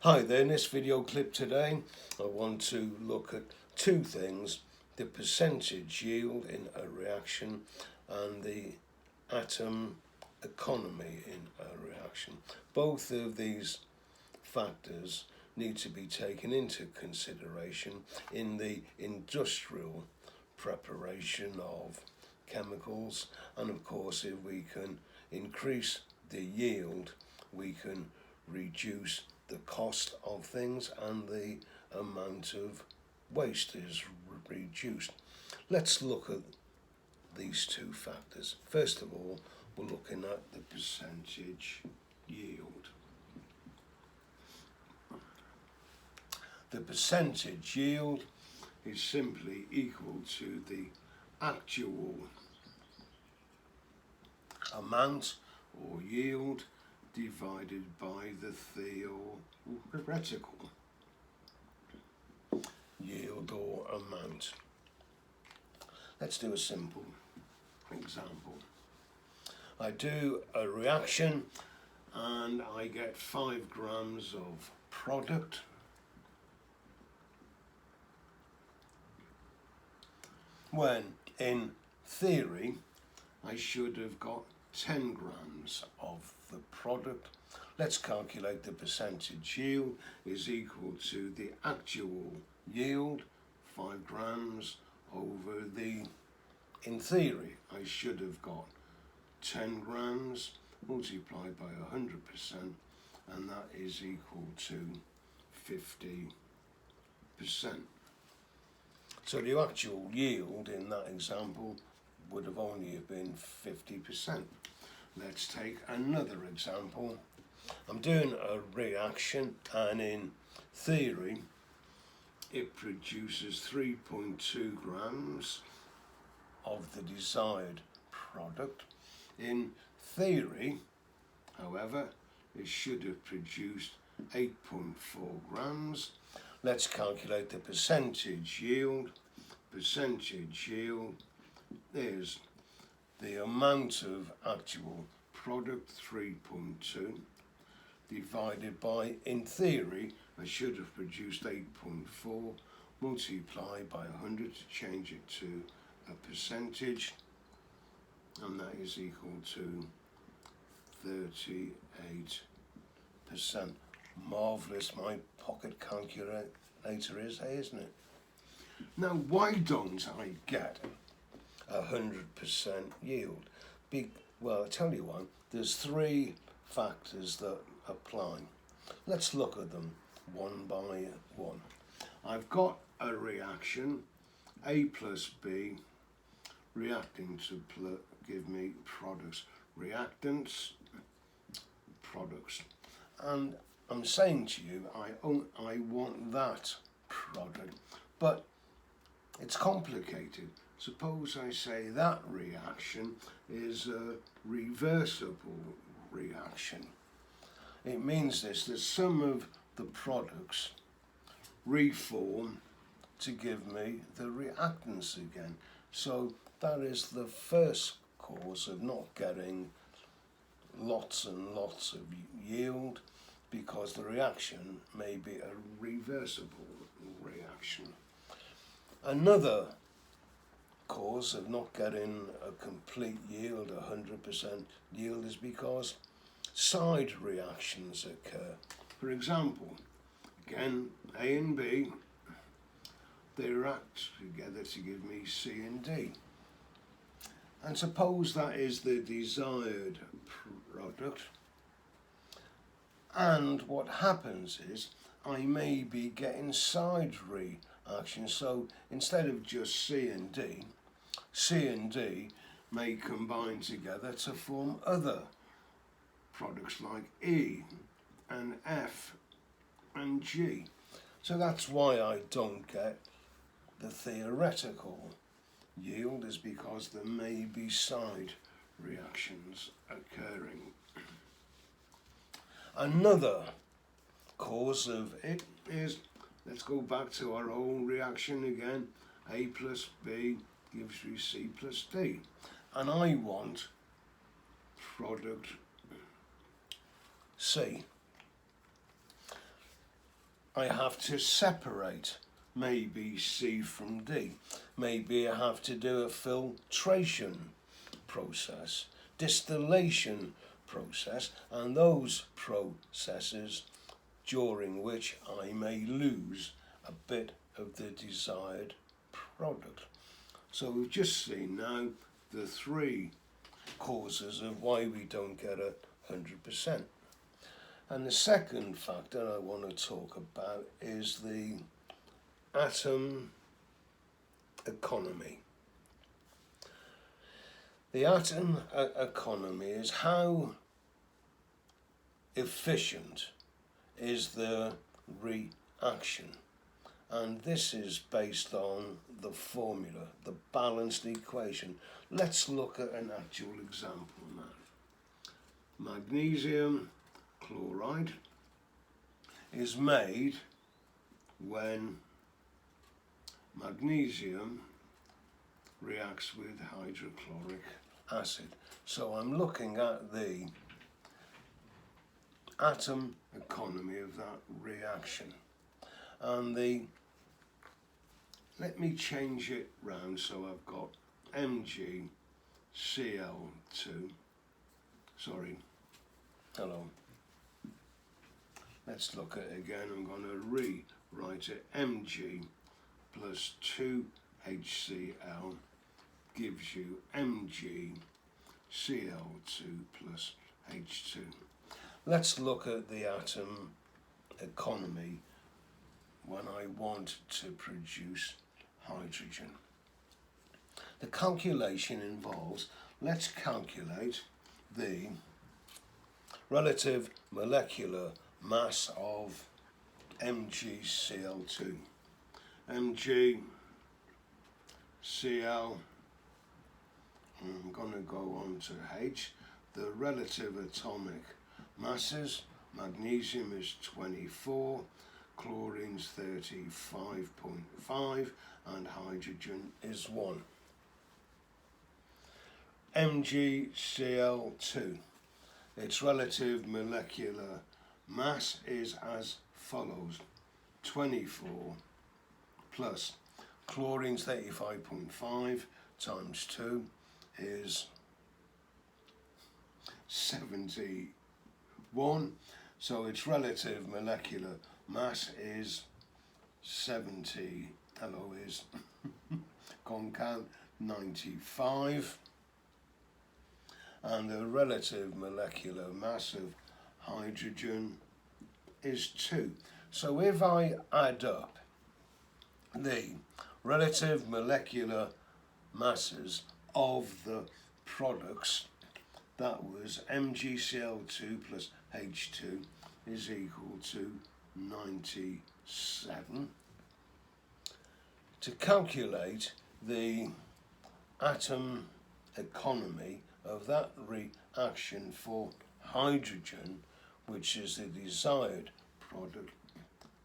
Hi there, in this video clip today I want to look at two things: the percentage yield in a reaction and the atom economy in a reaction. Both of these factors need to be taken into consideration in the industrial preparation of chemicals, and of course if we can increase the yield we can reduce the cost of things and the amount of waste is reduced. Let's look at these two factors. First of all, we're looking at the percentage yield. The percentage yield is simply equal to the actual amount or yield divided by the theoretical yield or amount. Let's do a simple example. I do a reaction and I get 5 grams of product when in theory I should have got 10 grams of the product. Let's calculate the percentage yield is equal to the actual yield, 5 grams, over the, in theory, I should have got 10 grams multiplied by 100%, and that is equal to 50%. So the actual yield in that example would have only have been 50%. Let's take another example. I'm doing a reaction and in theory it produces 3.2 grams of the desired product. In theory, however, it should have produced 8.4 grams. Let's calculate the percentage yield. Percentage yield is the amount of actual product, 3.2, divided by, in theory, I should have produced 8.4, multiplied by 100 to change it to a percentage, and that is equal to 38%. Marvellous, my pocket calculator is, isn't it? Now, why don't I get 100% yield? Well, I'll tell you one, there's 3 factors that apply. Let's look at them one by one. I've got a reaction, A plus B, reacting to give me products, reactants, products. And I'm saying to you, I want that product, but it's complicated. Suppose I say that reaction is a reversible reaction. It means this, that some of the products reform to give me the reactants again. So that is the first cause of not getting lots and lots of yield, because the reaction may be a reversible reaction. Another cause of not getting a complete yield, 100% yield, is because side reactions occur. For example, again, A and B, they react together to give me C and D. And suppose that is the desired product, and what happens is I may be getting side reactions. So instead of just C and D may combine together to form other products like E and F and G. So that's why I don't get the theoretical yield, is because there may be side reactions occurring. Another cause of it is, let's go back to our own reaction again, A plus B gives me C plus D, and I want product C. I have to separate maybe C from D. Maybe I have to do a filtration process, distillation process, and those processes during which I may lose a bit of the desired product. So we've just seen now the three causes of why we don't get 100%. And the second factor I want to talk about is the atom economy. The atom economy is how efficient is the reaction. And this is based on the formula, the balanced equation. Let's look at an actual example now. Magnesium chloride is made when magnesium reacts with hydrochloric acid. So I'm looking at the atom economy of that reaction. And let me change it round so I've got MgCl2. Let's look at it again. I'm going to rewrite it. Mg plus 2HCl gives you MgCl2 plus H2. Let's look at the atom economy when I want to produce hydrogen. The calculation involves, let's calculate the relative molecular mass of MgCl2. MgCl, I'm going to go on to H. The relative atomic masses, magnesium is 24, chlorine's 35.5, and hydrogen is 1. MgCl2, its relative molecular mass is as follows: 24 plus chlorine's 35.5 times 2 is 71. So its relative molecular mass is 70. Hello, is concount 95. And the relative molecular mass of hydrogen is 2. So if I add up the relative molecular masses of the products, that was MgCl2 plus H2 is equal to 97. To calculate the atom economy of that reaction for hydrogen, which is the desired product,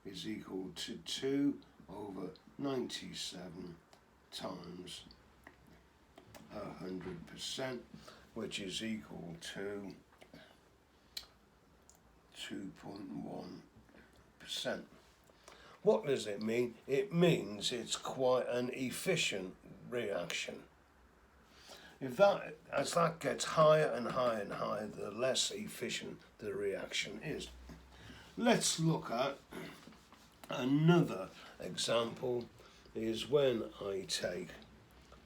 is equal to 2 over 97 times 100%, which is equal to 2.1%. What does it mean? It means it's quite an efficient reaction. As that gets higher and higher and higher, the less efficient the reaction is. Let's look at another example. Is when I take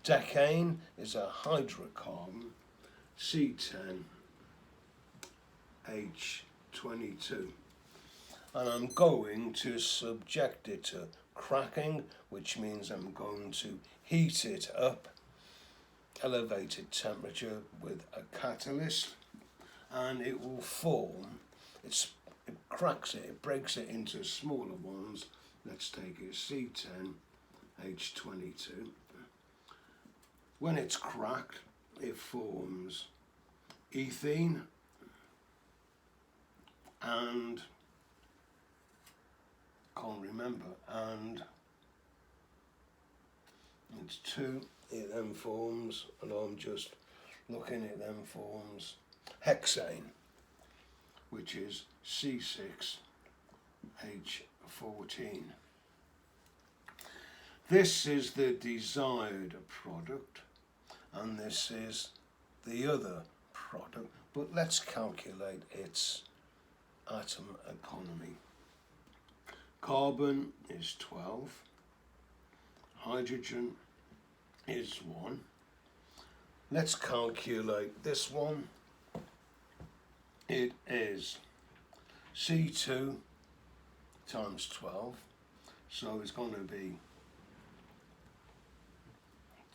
decane is a hydrocarbon, C10H22, and I'm going to subject it to cracking, which means I'm going to heat it up, elevated temperature with a catalyst, and it will form, it cracks it, it breaks it into smaller ones. Let's take it C10H22. When it's cracked, it forms ethene and, can't remember, and it's 2. It then forms, and I'm just looking, it then forms hexane, which is C6H12. H14. This is the desired product, and this is the other product, but let's calculate its atom economy. Carbon is 12, hydrogen is 1. Let's calculate this one. It is C2 times 12, so it's going to be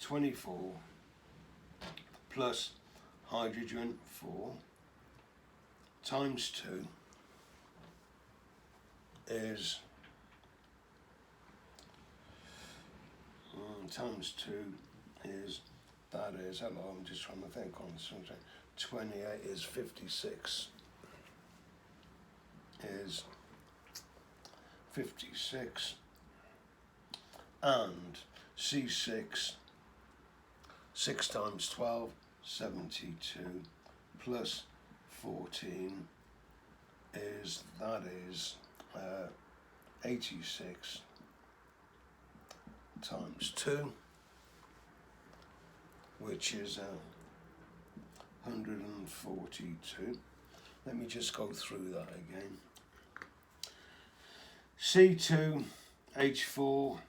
24 plus hydrogen 4 times 2 is times 2 is, that is, hello, I'm just trying to think on something, 28 is 56, is 56, and C6, 6 times 12, 72, plus 14 is, that is 86 times 2, which is 142. Let me just go through that again. C2, H4,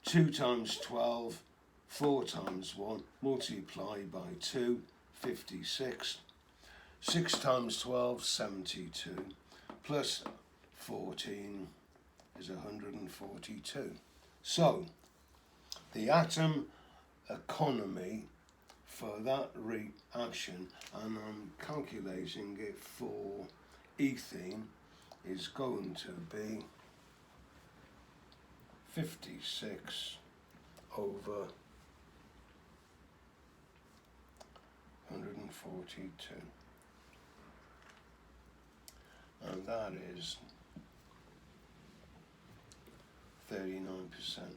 2 times 12, 4 times 1, multiplied by 2, 56. 6 times 12, 72, plus 14 is 142. So, the atom economy for that reaction, and I'm calculating it for ethene, is going to be 56 over 142, and that is 39%.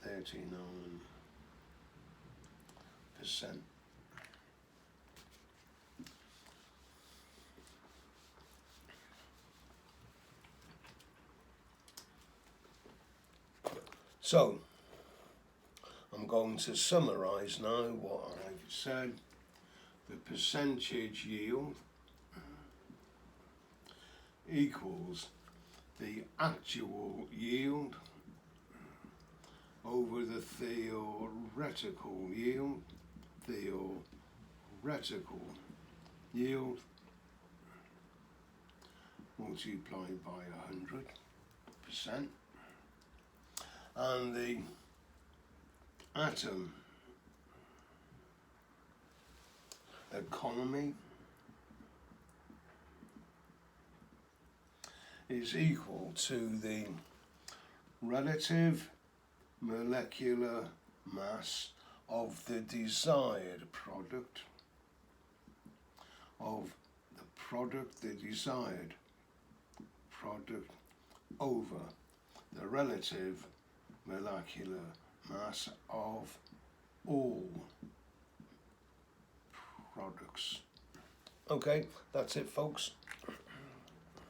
39%. So, I'm going to summarize now what I've said. The percentage yield equals the actual yield over the theoretical yield, multiplied by 100%, and the atom economy is equal to the relative molecular mass of the desired product, the desired product over the relative molecular mass of all products. Okay, that's it, folks.